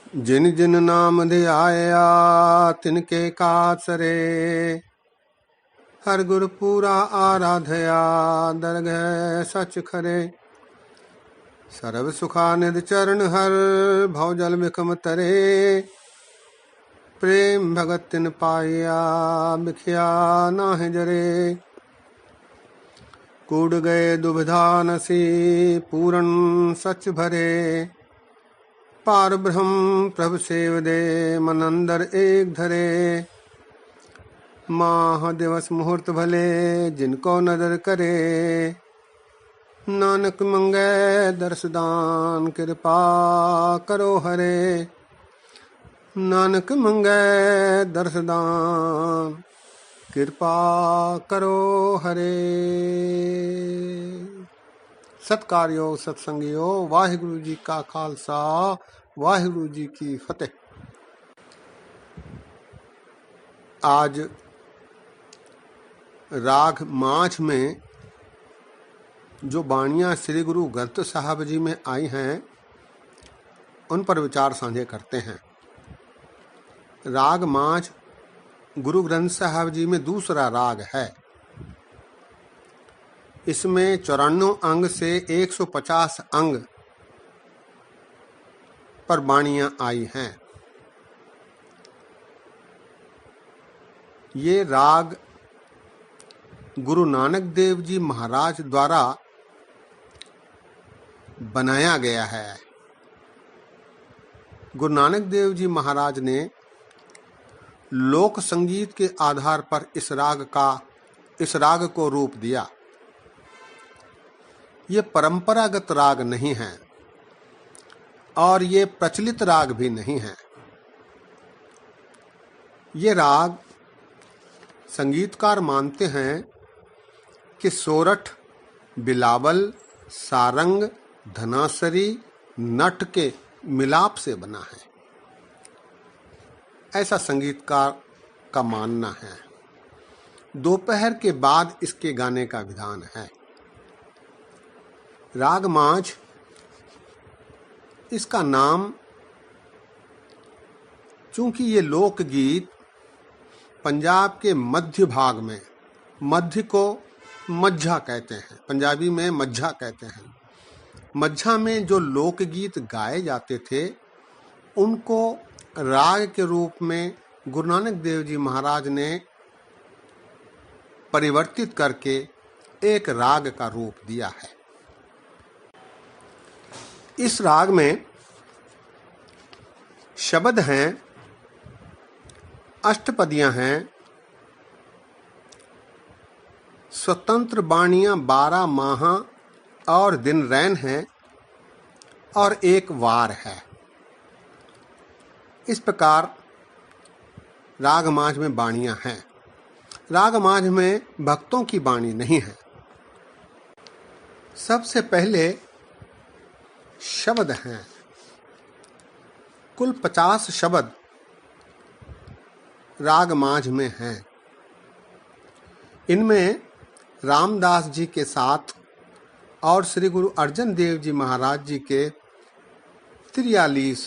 जिन जिन नाम धियाया तिनके कासरे। हर गुर पूरा आराधया दरगह सच खरे। सर्व सुखानिधि चरण हर भवजल बिखम तरे। प्रेम भगत तिन पाया बिखिया नाहि जरे। कूड़ गए दुविधा नसी पूरन सच भरे। पार ब्रह्म प्रभु सेव दे मन अंदर एक धरे। माह दिवस मुहूर्त भले जिनको नजर करे। नानक मंगे दर्श दान कृपा करो हरे। नानक मंगे दर्श दान कृपा करो हरे। सत्कार योग सत्संगियो वाहिगुरु जी का खालसा वाहिगुरु जी की फतेह। आज राग माछ में जो बाणियां श्री गुरु ग्रंथ साहब जी में आई हैं उन पर विचार साझे करते हैं। राग माछ गुरु ग्रंथ साहब जी में दूसरा राग है। इसमें 94 अंग से 150 अंग पर बाणियां आई हैं। ये राग गुरु नानक देव जी महाराज द्वारा बनाया गया है। गुरु नानक देव जी महाराज ने लोक संगीत के आधार पर इस राग को रूप दिया। ये परंपरागत राग नहीं है और ये प्रचलित राग भी नहीं है। ये राग संगीतकार मानते हैं कि सोरठ, बिलावल, सारंग, धनासरी, नट के मिलाप से बना है, ऐसा संगीतकार का मानना है। दोपहर के बाद इसके गाने का विधान है। राग माछ इसका नाम चूंकि ये लोकगीत पंजाब के मध्य भाग में, मध्य को मज्झा कहते हैं, पंजाबी में मज्झा कहते हैं, मज्झा में जो लोकगीत गाए जाते थे उनको राग के रूप में गुरु नानक देव जी महाराज ने परिवर्तित करके एक राग का रूप दिया है। इस राग में शब्द हैं, अष्टपदियां हैं, स्वतंत्र बाणियां 12 माह और दिन रैन है और एक वार है। इस प्रकार राग माझ में बाणियां हैं। राग माझ में भक्तों की बाणी नहीं है। सबसे पहले शब्द हैं। कुल 50 शब्द राग माझ में हैं। इनमें रामदास जी के साथ और श्री गुरु अर्जन देव जी महाराज जी के 43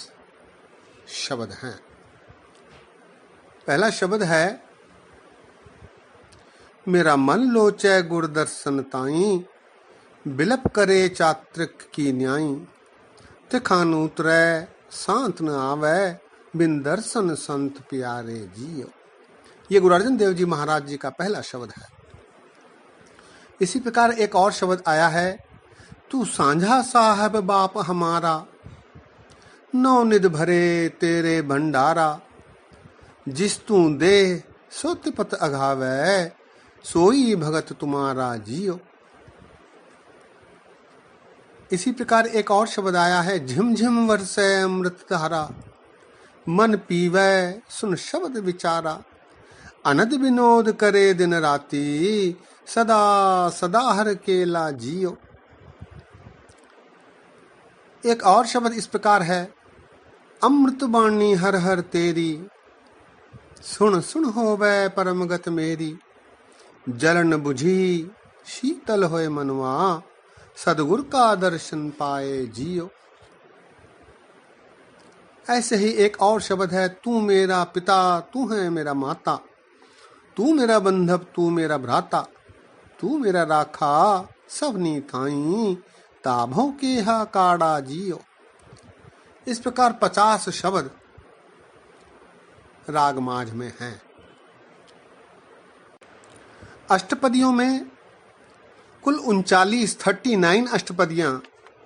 शब्द हैं। पहला शब्द है, मेरा मन लोचै गुर दर्शन ताई, बिलप करे चात्रिक की न्याई, तिखान उतरै शांत न आवे, बिन दर्शन संत प्यारे जियो। ये गुरु अर्जन देव जी महाराज जी का पहला शब्द है। इसी प्रकार एक और शब्द आया है, तू सांझा साहब बाप हमारा, नौ निध भरे तेरे भंडारा, जिस तू दे सो तिपत अघावै, सोई भगत तुम्हारा जियो। इसी प्रकार एक और शब्द आया है, झिमझिम वर्षै अमृत धारा, मन पीवै सुन शब्द विचारा, अनद विनोद करे दिन राती, सदा सदा हर केला जियो। एक और शब्द इस प्रकार है, अमृत बाणी हर हर तेरी, सुन सुन होवे परमगत मेरी, जलन बुझी शीतल होए मनवा, सदगुर का दर्शन पाए जियो। ऐसे ही एक और शब्द है, तू मेरा पिता तू है मेरा माता, तू मेरा बंधव तू मेरा भ्राता, तू मेरा राखा सबनी थाई, ताभों के हा काड़ा जियो। इस प्रकार 50 शब्द राग माझ में हैं। अष्टपदियों में कुल 39 अष्टपदियां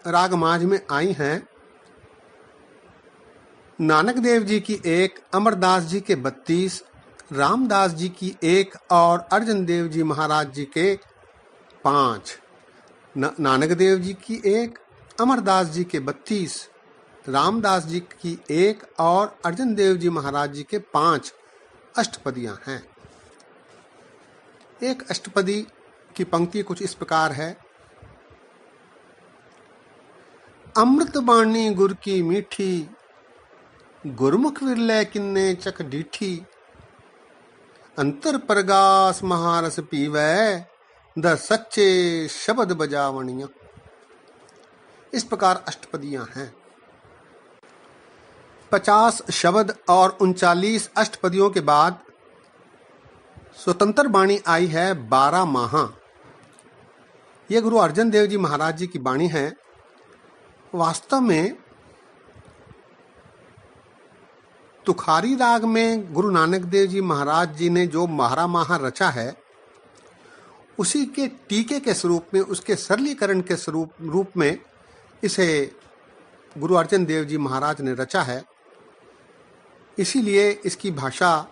राग माझ में आई हैं। नानक देव जी की 1, अमरदास जी के 32, रामदास जी की 1 और अर्जन देव जी महाराज जी के 5। नानक देव जी की 1, अमरदास जी के 32, रामदास जी की 1 और अर्जन देव जी महाराज जी के 5 अष्टपदियां हैं। एक अष्टपदी की पंक्ति कुछ इस प्रकार है, अमृत बाणी गुर की मीठी, गुरमुख विरले किन्ने चख डीठी, अंतर परगास महारस पीवै, द सच्चे शब्द बजावणिया। इस प्रकार अष्टपदियां हैं। 50 शब्द और 39 अष्टपदियों के बाद स्वतंत्र बाणी आई है 12 माहा। यह गुरु अर्जन देव जी महाराज जी की बाणी है। वास्तव में तुखारी राग में गुरु नानक देव जी महाराज जी ने जो 12 माहा रचा है, उसी के टीके के स्वरूप में, उसके सरलीकरण के रूप में इसे गुरु अर्जन देव जी महाराज ने रचा है। इसीलिए इसकी भाषा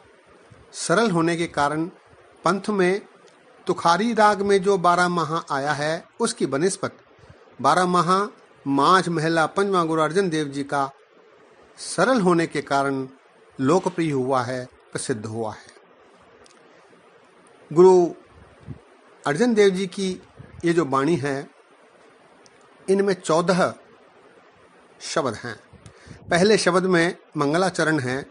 सरल होने के कारण पंथ में तुखारी राग में जो 12 माहा आया है, उसकी बनिस्बत 12 माहा माझ महला पंजवा गुरु अर्जन देव जी का सरल होने के कारण लोकप्रिय हुआ है, प्रसिद्ध हुआ है। गुरु अर्जन देव जी की ये जो बाणी है, इनमें 14 शब्द हैं। पहले शब्द में मंगलाचरण है,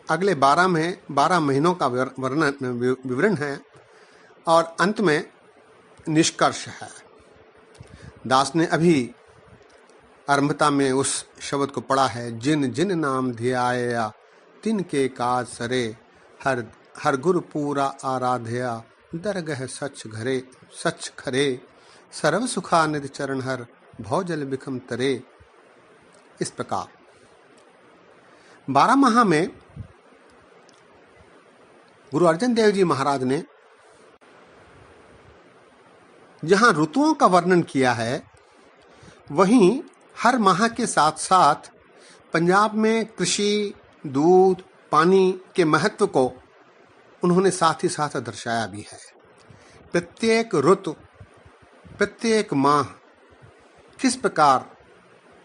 अगले 12 में 12 महीनों का विवरण है और अंत में निष्कर्ष है। दास ने अभी आरंभता में उस शब्द को पढ़ा है, जिन जिन नाम ध्याया तिन के काज सरे, हर गुरु पूरा आराध्या, दरगह सच घरे सच खरे, सर्व सुखा निधि चरण हर, भौजल बिखम तरे। इस प्रकार 12 माह में गुरु अर्जन देव जी महाराज ने जहां ऋतुओं का वर्णन किया है, वहीं हर माह के साथ साथ पंजाब में कृषि, दूध, पानी के महत्व को उन्होंने साथ ही साथ दर्शाया भी है। प्रत्येक ऋतु, प्रत्येक माह किस प्रकार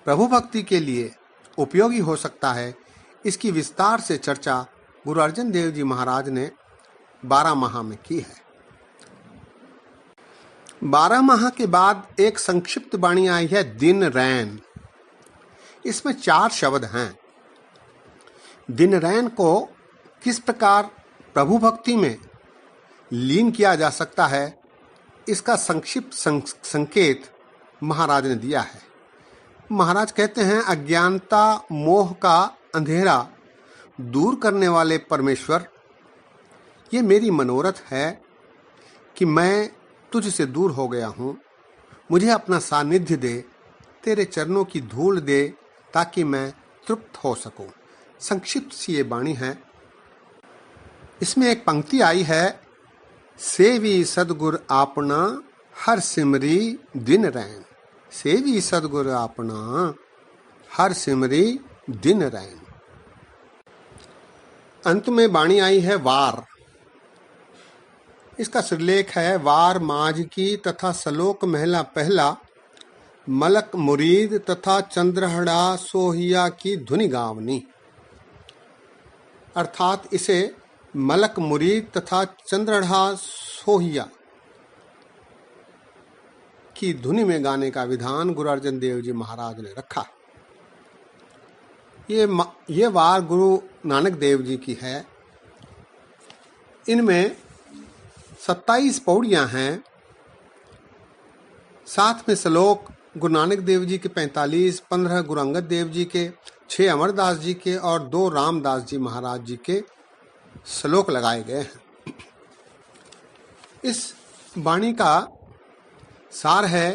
प्रभु भक्ति के लिए उपयोगी हो सकता है, इसकी विस्तार से चर्चा गुरु अर्जन देव जी महाराज ने 12 माह में की है। 12 माह के बाद एक संक्षिप्त वाणी आई है, दिन रैन। इसमें 4 शब्द हैं। दिन रैन को किस प्रकार प्रभु भक्ति में लीन किया जा सकता है, इसका संक्षिप्त संकेत महाराज ने दिया है। महाराज कहते हैं, अज्ञानता मोह का अंधेरा दूर करने वाले परमेश्वर, ये मेरी मनोरथ है कि मैं तुझसे दूर हो गया हूँ, मुझे अपना सानिध्य दे, तेरे चरणों की धूल दे, ताकि मैं तृप्त हो सकूं। संक्षिप्त सी ये वाणी है। इसमें एक पंक्ति आई है, सेवी सदगुर आपना हर सिमरी दिन रैन। सेवी सदगुर आपना हर सिमरी दिन रैन। अंत में वाणी आई है, वार। इसका सिरलेख है, वार माझ की तथा सलोक महला पहला, मलक मुरीद तथा चंद्रहड़ा सोहिया की धुनि गावनी। अर्थात इसे मलक मुरीद तथा चंद्रहड़ा सोहिया की धुनि में गाने का विधान गुरु अर्जन देव जी महाराज ने रखा। ये वार गुरु नानक देव जी की है। इनमें 27 पौड़ियां हैं। साथ में श्लोक गुरु नानक देव जी के 45, 15 गुरु अंगद देव जी के, 6 अमरदास जी के और 2 रामदास जी महाराज जी के श्लोक लगाए गए हैं। इस वाणी का सार है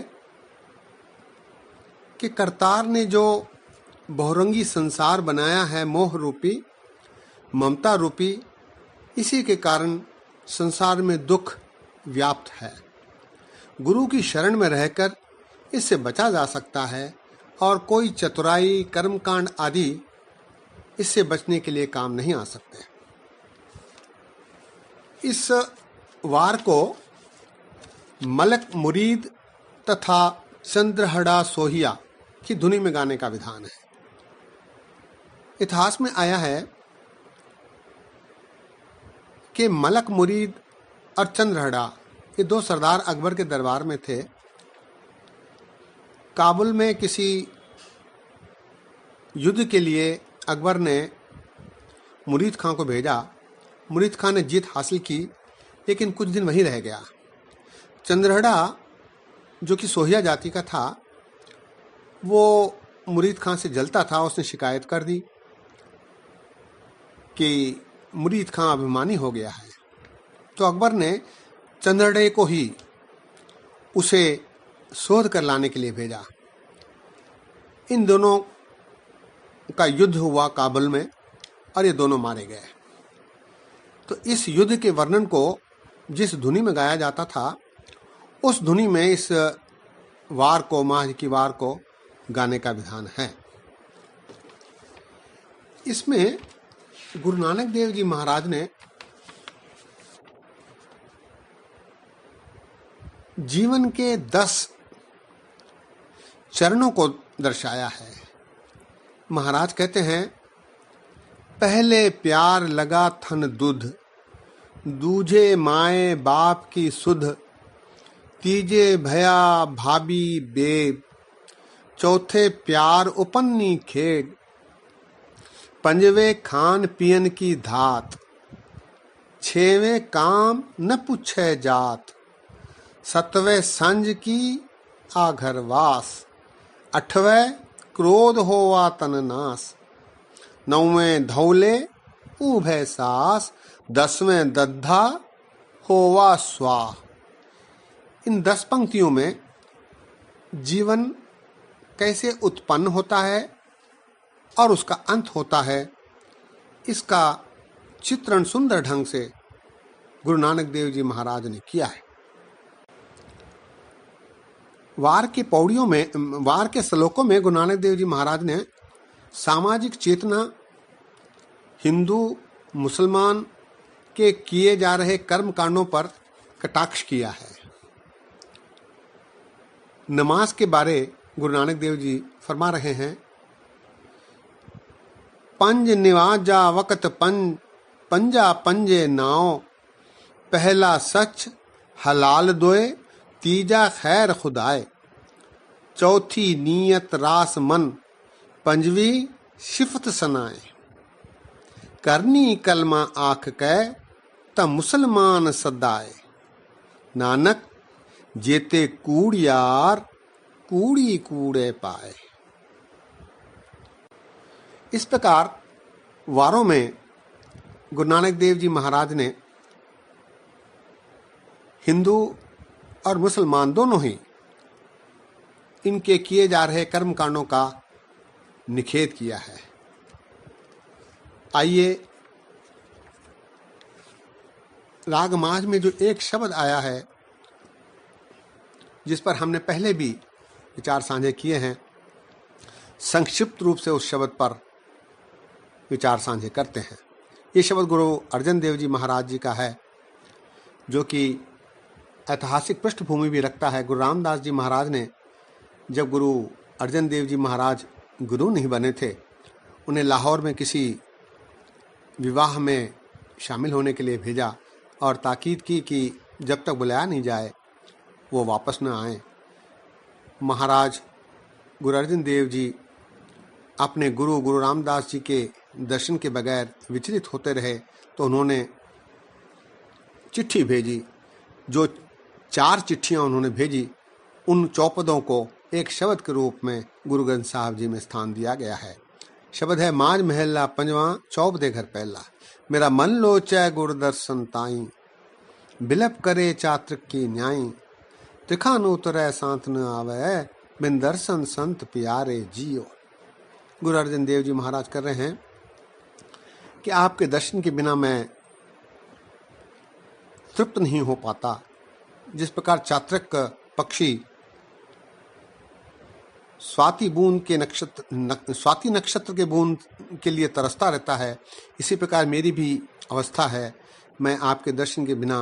कि करतार ने जो बहुरंगी संसार बनाया है, मोह रूपी, ममता रूपी, इसी के कारण संसार में दुख व्याप्त है। गुरु की शरण में रहकर इससे बचा जा सकता है और कोई चतुराई, कर्मकांड आदि इससे बचने के लिए काम नहीं आ सकते। इस वार को मलक मुरीद तथा चंद्रहड़ा सोहिया की धुनी में गाने का विधान है। इतिहास में आया है कि मलक मुरीद और चंद्रहड़ा ये 2 सरदार अकबर के दरबार में थे। काबुल में किसी युद्ध के लिए अकबर ने मुरीद खां को भेजा। मुरीद खां ने जीत हासिल की, लेकिन कुछ दिन वहीं रह गया। चंद्रहड़ा जो कि सोहिया जाति का था, वो मुरीद खां से जलता था। उसने शिकायत कर दी कि मुरीद खां अभिमानी हो गया है। तो अकबर ने चंद्रहड़े को ही उसे शोध कर लाने के लिए भेजा। इन दोनों का युद्ध हुआ काबुल में और ये दोनों मारे गए। तो इस युद्ध के वर्णन को जिस धुनी में गाया जाता था, उस धुनी में इस वार को, माह की वार को गाने का विधान है। इसमें गुरु नानक देव जी महाराज ने जीवन के 10 चरणों को दर्शाया है। महाराज कहते हैं, पहले प्यार लगा थन दूध, दूजे माए बाप की सुध, तीजे भया भाभी बेब, चौथे प्यार उपन्नी खेग, पंजवे खान पियन की धात, छेवें काम न पूछे जात, सतवें संज की आघरवास, 8वें क्रोध होवा तननास, 9वें धौले उभय सास, 10वें दद्धा होवा स्वाह। इन 10 पंक्तियों में जीवन कैसे उत्पन्न होता है और उसका अंत होता है, इसका चित्रण सुंदर ढंग से गुरु नानक देव जी महाराज ने किया है। वार के श्लोकों में गुरु नानक देव जी महाराज ने सामाजिक चेतना, हिंदू मुसलमान के किए जा रहे कर्म कांडों पर कटाक्ष किया है। नमाज के बारे गुरु नानक देव जी फरमा रहे हैं, पंज निवाजा वक़्त पंजा पंजे नाव, पहला सच हलाल दोए, तीजा खैर खुदाए, चौथी नीयत रास मन, पंजवी शिफत सनाए, करनी कलमा आख कै त मुसलमान सदाए, नानक जेते कूड़ियार कूड़ी कूड़े पाए। इस प्रकार वारों में गुरु नानक देव जी महाराज ने हिंदू और मुसलमान दोनों ही इनके किए जा रहे कर्म कांडों का निषेध किया है। आइए, राग माझ में जो एक शब्द आया है, जिस पर हमने पहले भी विचार साझे किए हैं, संक्षिप्त रूप से उस शब्द पर विचार साझे करते हैं। ये शब्द गुरु अर्जन देव जी महाराज जी का है, जो कि ऐतिहासिक पृष्ठभूमि भी रखता है। गुरु रामदास जी महाराज ने जब गुरु अर्जन देव जी महाराज गुरु नहीं बने थे, उन्हें लाहौर में किसी विवाह में शामिल होने के लिए भेजा और ताकीद की कि जब तक बुलाया नहीं जाए वो वापस न आए। महाराज गुरु अर्जन देव जी अपने गुरु रामदास जी के दर्शन के बगैर विचलित होते रहे, तो उन्होंने चिट्ठी भेजी। जो 4 चिट्ठियां उन्होंने भेजी, उन चौपदों को एक शब्द के रूप में गुरु ग्रंथ साहब जी में स्थान दिया गया है। शब्द है माज महला पंजवा चौप दे घर पहला। मेरा मन लोचै गुर दर्शन ताई, बिलप करे चात्रिक की न्याई। तिखा न उतरै सांत न आवे, बिन दर्शन संत प्यारे जियो। गुरु अर्जन देव जी महाराज कर रहे हैं कि आपके दर्शन के बिना मैं तृप्त नहीं हो पाता। जिस प्रकार चात्रिक पक्षी स्वाति नक्षत्र के बूंद के लिए तरसता रहता है, इसी प्रकार मेरी भी अवस्था है। मैं आपके दर्शन के बिना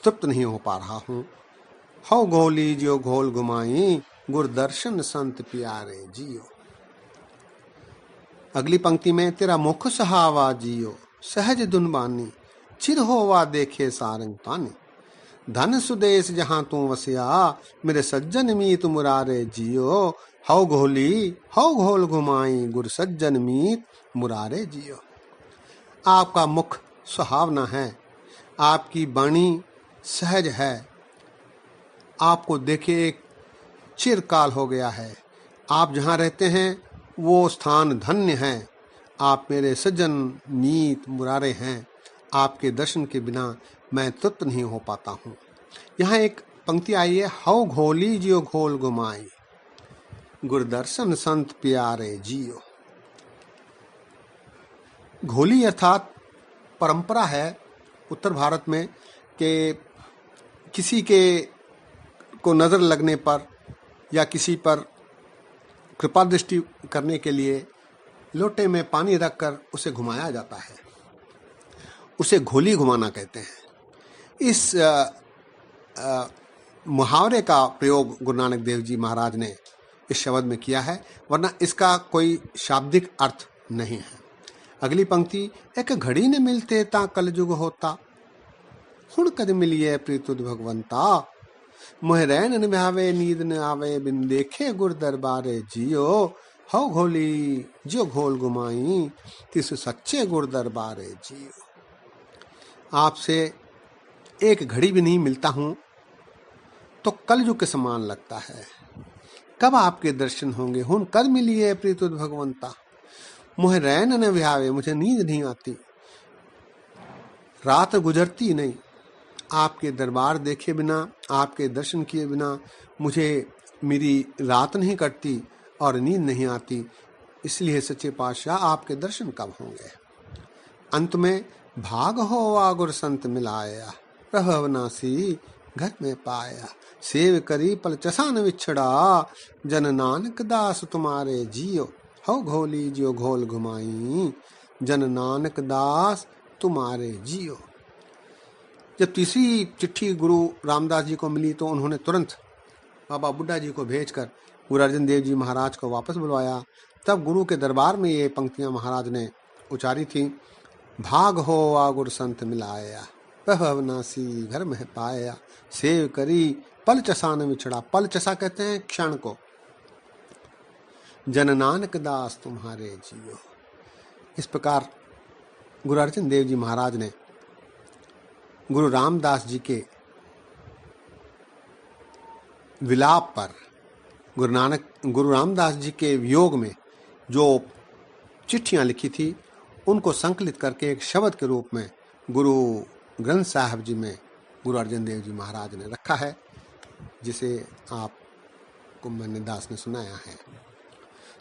तृप्त नहीं हो पा रहा हूँ। हौ घोली जियो घोल घुमाई, गुर दर्शन संत प्यारे जियो। अगली पंक्ति में तेरा मुख सहावा जियो, सहज धुन बानी, चिर होवा देखे सारंग तानी। धन सुदेश जहां तू वसिया, मेरे सज्जन मीत मुरारे जियो। हौ घोली हौ घोल घुमाई, गुर सज्जन मीत मुरारे जियो। आपका मुख सुहावना है, आपकी वाणी सहज है, आपको देखे एक चिरकाल हो गया है। आप जहाँ रहते हैं वो स्थान धन्य है। आप मेरे सज्जन मीत मुरारे हैं। आपके दर्शन के बिना मैं तृप्त नहीं हो पाता हूँ। यहाँ एक पंक्ति आई है, हौ घोली जियो घोल घुमाई, गुरदर्शन संत प्यारे जियो। घोली अर्थात परंपरा है उत्तर भारत में कि किसी के को नजर लगने पर या किसी पर कृपा दृष्टि करने के लिए लोटे में पानी रखकर उसे घुमाया जाता है। उसे घोली घुमाना कहते हैं। इस मुहावरे का प्रयोग गुरु नानक देव जी महाराज ने इस शब्द में किया है, वरना इसका कोई शाब्दिक अर्थ नहीं है। अगली पंक्ति, एक घड़ी न मिलते ता कलयुग होता, हुण कद मिलिए प्रीतुद भगवंता। मोह रैन न भावे नींद न आवे, बिन देखे गुर दरबारे जियो। हौ घोली जो घोल घुमाई, तिस सच्चे गुर दरबारे जियो। आपसे एक घड़ी भी नहीं मिलता हूं तो कलयुग के समान लगता है। कब आपके दर्शन होंगे, हुन कद मिलिए प्रीतुद भगवंता। मोह रैन न भावे, मुझे नींद नहीं आती, रात गुजरती नहीं। आपके दरबार देखे बिना, आपके दर्शन किए बिना मुझे मेरी रात नहीं कटती और नींद नहीं आती। इसलिए सच्चे पातशाह आपके दर्शन कब होंगे। अंत में, भाग होवा गुर संत मिलाया, रहवनासी घर में पाया। सेव करी पल चसा न विछड़ा, जन नानक दास तुम्हारे जियो। हौ घोली जियो घोल घुमाई, जन नानक दास तुम्हारे जियो। जब तीसरी चिट्ठी गुरु रामदास जी को मिली तो उन्होंने तुरंत बाबा बुड्ढा जी को भेजकर गुरु अर्जन देव जी महाराज को वापस बुलवाया। तब गुरु के दरबार में ये पंक्तियां महाराज ने उचारी थी, भाग हो आ गुर संत मिलाया, अवनासी घर में पाया। सेव करी पल चसा न विछड़ा, पल चसा कहते हैं क्षण को। जन नानक दास तुम्हारे जियो। इस प्रकार गुरु अर्जन देव जी महाराज ने गुरु रामदास जी के विलाप पर, गुरु रामदास जी के वियोग में जो चिट्ठियां लिखी थी उनको संकलित करके एक शब्द के रूप में गुरु ग्रंथ साहब जी में गुरु अर्जन देव जी महाराज ने रखा है, जिसे आपको मैंने दास ने सुनाया है।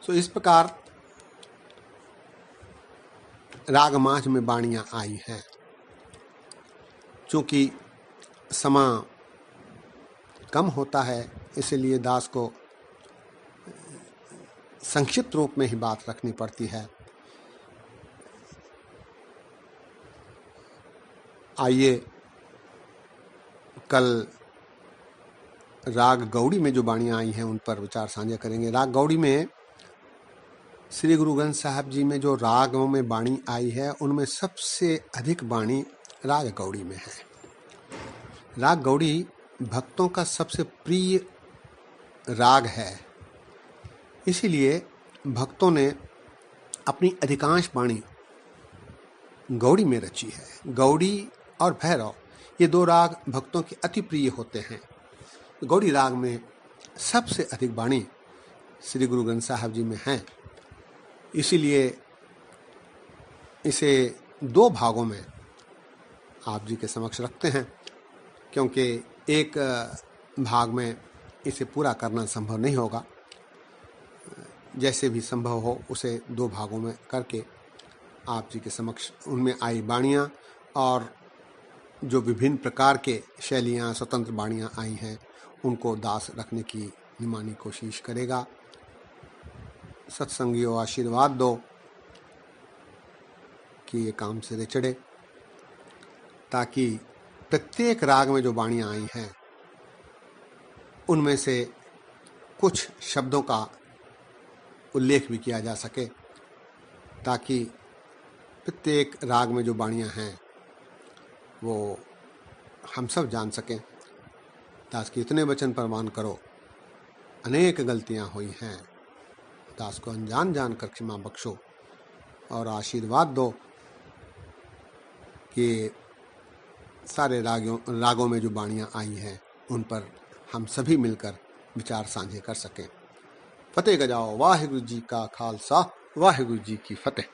सो इस प्रकार राग माझ में बाणियां आई हैं। चूंकि समय कम होता है इसलिए दास को संक्षिप्त रूप में ही बात रखनी पड़ती है। आइए कल राग गौड़ी में जो बाणियां आई हैं उन पर विचार साझा करेंगे। राग गौड़ी में श्री गुरु ग्रंथ साहब जी में जो रागों में बाणी आई है उनमें सबसे अधिक बाणी राग गौड़ी में है। राग गौड़ी भक्तों का सबसे प्रिय राग है, इसीलिए भक्तों ने अपनी अधिकांश बाणी गौड़ी में रची है। गौड़ी और भैरव ये दो राग भक्तों के अति प्रिय होते हैं। गौड़ी राग में सबसे अधिक बाणी श्री गुरु ग्रंथ साहब जी में हैं। इसीलिए इसे 2 भागों में आप जी के समक्ष रखते हैं, क्योंकि एक भाग में इसे पूरा करना संभव नहीं होगा। जैसे भी संभव हो उसे 2 भागों में करके आप जी के समक्ष उनमें आई बाणियाँ और जो विभिन्न प्रकार के शैलियाँ, स्वतंत्र बाणियाँ आई हैं, उनको दास रखने की निमानी कोशिश करेगा। सत्संगियों, आशीर्वाद दो कि ये काम सिरे चढ़े, ताकि प्रत्येक राग में जो बाणियाँ आई हैं उनमें से कुछ शब्दों का उल्लेख भी किया जा सके, ताकि प्रत्येक राग में जो बाणियाँ हैं वो हम सब जान सकें। दास के इतने वचन प्रमाण करो, अनेक गलतियाँ हुई हैं, दास को अनजान जानकर क्षमा बख्शो और आशीर्वाद दो कि सारे रागों में जो बाणियाँ आई हैं उन पर हम सभी मिलकर विचार साझे कर सकें। फतेह गजाओ। वाहिगुरु जी का खालसा, वाहिगुरु जी की फतेह।